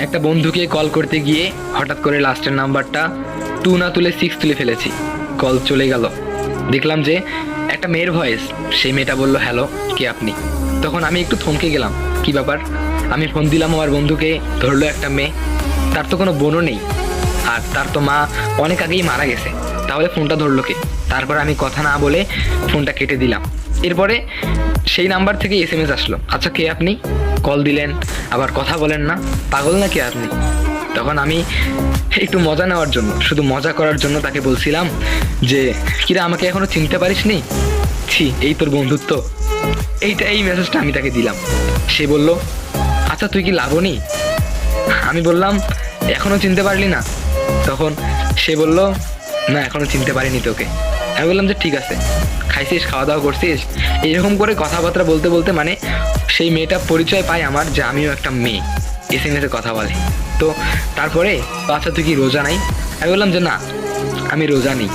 একটা বন্ধুকে কল করতে গিয়ে হঠাৎ করে লাস্টের নাম্বারটা 2 না তুলে 6 তুলে ফেলেছি। কল চলে গেল। দেখলাম যে একটা মেয়ের ভয়েস। সেই মেয়েটা বলল, হ্যালো, কে আপনি? তখন আমি একটু থমকে গেলাম, কি ব্যাপার? আমি ফোন দিলাম আমার বন্ধুকে, ধরলো একটা মেয়ে। তার তো কোনো বোনও নেই, আর তার তো মা অনেক আগেই মারা গেছে। তাহলে ফোনটা ধরলো কে? তারপর আমি কথা না বলে ফোনটা কেটে দিলাম। এরপরে সেই নাম্বার থেকে SMS আসলো, আচ্ছা কে আপনি? কল দিলেন, আবার কথা বলেন না, পাগল নাকি আপনি? তখন আমি একটু মজা নেওয়ার জন্য, শুধু মজা করার জন্য তাকে বলছিলাম যে, কিরা আমাকে এখনো চিনতে পারিসনি? ছি, এই তোর বন্ধুত্ব। এই মেসেজটা আমি তাকে দিলাম। সে বলল, আচ্ছা তুই কি লাবণী? আমি বললাম, এখনো চিনতে পারলি না? তখন সে বলল, না এখনো চিনতে পারিনি তোকে। আমি বললাম যে ঠিক আছে, খাইছিস, খাওয়া দাওয়া করছিস? এইরকম করে কথাবার্তা বলতে বলতে মানে সেই মেয়েটা পরিচয় পায় আমার যে আমিও একটা মেয়ে, SMS-এ কথা বলে। তো তারপরে, আচ্ছা তুই কি রোজা নাই? আমি বললাম যে না, আমি রোজা নেই।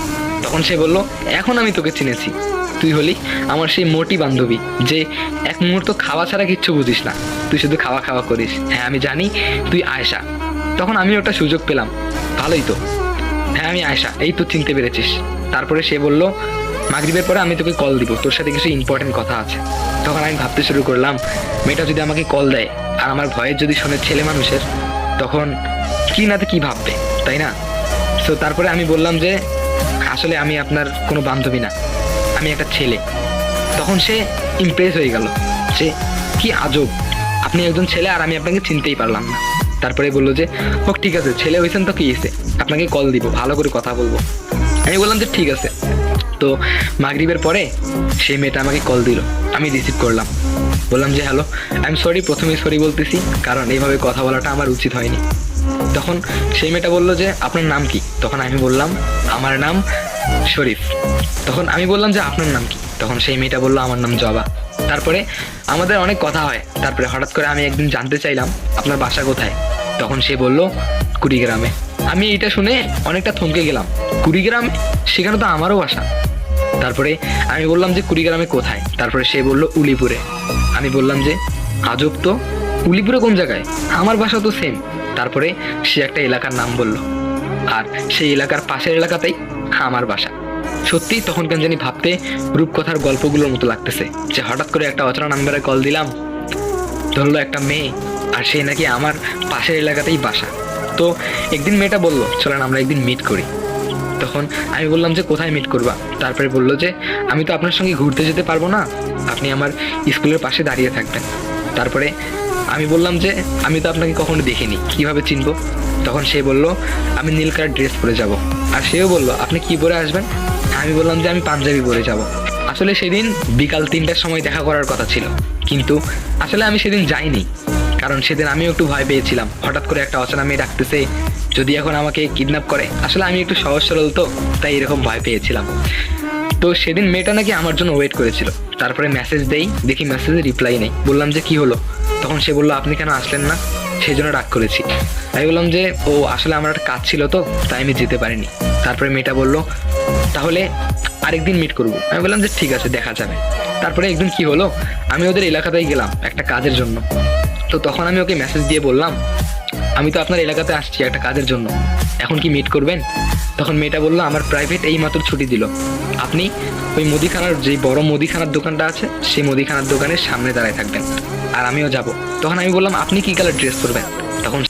তখন সে বলল, এখন আমি তোকে চিনেছি, তুই হলি আমার সেই মোটি বান্ধবী, যে এক মুহূর্ত খাওয়া ছাড়া কিচ্ছু বুঝিস না, তুই শুধু খাওয়া খাওয়া করিস। হ্যাঁ আমি জানি তুই আয়েশা। তখন আমি ওটা সুযোগ পেলাম, ভালোই তো। হ্যাঁ আমি আয়েশা, এই তো চিনতে পেরেছিস। তারপরে সে বলল, মাগরিবের পরে আমি তোকে কল দিব, তোর সাথে কিছু ইম্পর্টেন্ট কথা আছে। তখন আমি ভাবতে শুরু করলাম, মেয়েটা যদি আমাকে কল দেয় আর আমার ভয়েস যদি শোনে ছেলে মানুষের, তখন কি না তো কি ভাববে, তাই না? সো তারপরে আমি বললাম যে আসলে আমি আপনার কোনো বান্ধবী না, আমি একটা ছেলে। তখন সে ইমপ্রেস হয়ে গেল যে কি আজব, আপনি একজন ছেলে আর আমি আপনাকে চিনতেই পারলাম না। তারপরে বললো যে হোক ঠিক আছে, ছেলে হয়েছেন তো কি হয়েছে, আপনাকে কল দিব, ভালো করে কথা বলবো। আমি বললাম যে ঠিক আছে। তো মাগরিবের পরে সেই মেয়েটা আমাকে কল দিল, আমি রিসিভ করলাম, বললাম যে হ্যালো, আই এম সরি, প্রথমেই সরি বলতেছি, কারণ এইভাবে কথা বলাটা আমার উচিত হয়নি। তখন সেই মেয়েটা বললো যে আপনার নাম কি? তখন আমি বললাম আমার নাম শরীফ। তখন আমি বললাম যে আপনার নাম কি? তখন সেই মেয়েটা বললো আমার নাম জবা। তারপরে আমাদের অনেক কথা হয়। তারপরে হঠাৎ করে আমি একদিন জানতে চাইলাম আপনার বাসা কোথায়? তখন সে বলল কুড়িগ্রামে। আমি এটা শুনে অনেকটা থমকে গেলাম, কুড়িগ্রামে? সেখানে তো আমারও বাসা। তারপরে আমি বললাম যে কুড়িগ্রামে কোথায়? তারপরে সে বলল উলিপুরে। আমি বললাম যে আজব তো, উলিপুরে কোন জায়গায়? আমার বাসা তো সেম। তারপরে সে একটা এলাকার নাম বলল, আর সেই এলাকার পাশের এলাকাতেই আমার বাসা। সত্যি তখন কেন জানি ভাবতে রূপকথার গল্পগুলোর মতো লাগতেছে, যে হঠাৎ করে একটা অচেনা নাম্বারে কল দিলাম, ধরলো একটা মেয়ে, আর সে নাকি আমার পাশের এলাকাতেই বাসা। তো একদিন মেয়েটা বললো চলেন আমরা একদিন মিট করি। তখন আমি বললাম যে কোথায় মিট করবা? তারপরে বললো যে আমি তো আপনার সঙ্গে ঘুরতে যেতে পারবো না, আপনি আমার স্কুলের পাশে দাঁড়িয়ে থাকবেন। তারপরে আমি বললাম যে আমি তো আপনাকে কখনো দেখিনি, কিভাবে চিনবো? তখন সে বলল আমি নীল কালার ড্রেস পরে যাব। আর সেও বলল আপনি কি পরে আসবেন? আমি বললাম যে আমি পাঞ্জাবি পরে যাব। আসলে সেদিন বিকাল 3টার সময় দেখা করার কথা ছিল, কিন্তু আসলে আমি সেদিন যাইনি, কারণ সেদিন আমিও একটু ভয় পেয়েছিলাম, হঠাৎ করে একটা অচেনা মেয়ে ডাকতেছে, যদি এখন আমাকে কিডন্যাপ করে। আসলে আমি একটু সহজ সরল তো, তাই এরকম ভয় পেয়েছিলাম। তো সেদিন মেয়েটা নাকি আমার জন্য ওয়েট করেছিল। তারপরে মেসেজ দেই, দেখি মেসেজে রিপ্লাই নেই। বললাম যে কি হলো? তখন সে বললো আপনি কেন আসলেন না, সেই জন্য ডাক করেছি। আমি বললাম যে ও আসলে আমার একটা কাজ ছিল তো, তাই আমি যেতে পারিনি। তারপরে মেয়েটা বললো তাহলে আরেকদিন মিট করবো। আমি বললাম যে ঠিক আছে, দেখা যাবে। তারপরে একদিন কি হলো, আমি ওদের এলাকাতেই গেলাম একটা কাজের জন্য। তো তখন আমি ওকে মেসেজ দিয়ে বললাম আমি তো আপনার এলাকাতে আসছি একটা কাজের জন্য, এখন কি মিট করবেন? তখন মেয়েটা বললো আমার প্রাইভেট এই মাত্র ছুটি দিল, আপনি ওই মুদিখানার, যে বড় মুদিখানার দোকানটা আছে সেই মুদিখানার দোকানের সামনে দাঁড়ায় থাকবেন, আর আমিও যাব। তখন আমি বললাম আপনি কি কালার ড্রেস পরবেন? তখন